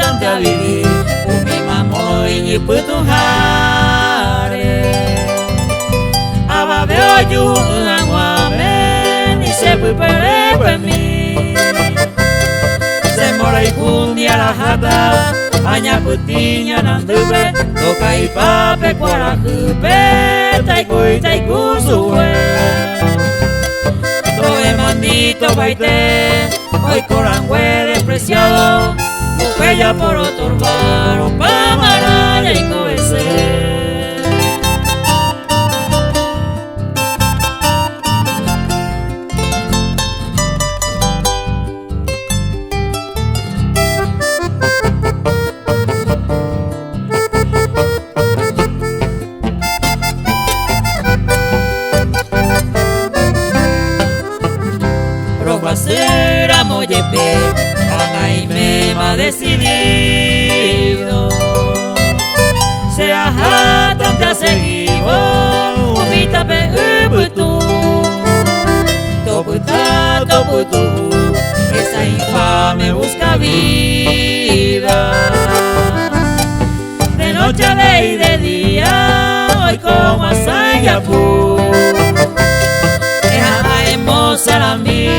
jante a vivir, umi mamo y putunjare. Aba veo yu anguame, ni se pupere pues mi. Se mora y cundia la jata, aña putiña nandube, toca y pape cuarajupe, taiku sube. Toe mandito baite, hoy corangüe despreciado, bella por otorgar, pamaraya y coese. Será moyepe, Anaime me ha decidido. Sea jatan te ha seguido, umita pe ubutu. Toputu, esa infame busca vida. De noche y de día, hoy como a Sayapu. Salamí,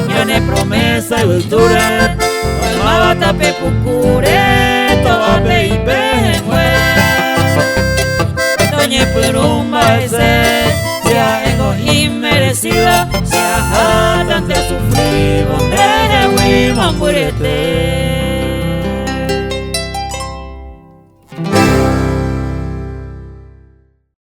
tiene promesa y cultura, mabata pepucure, toda peipe doña purumba ese, sea ego inmerecido, sea jatante sufrir, donde huiman murete.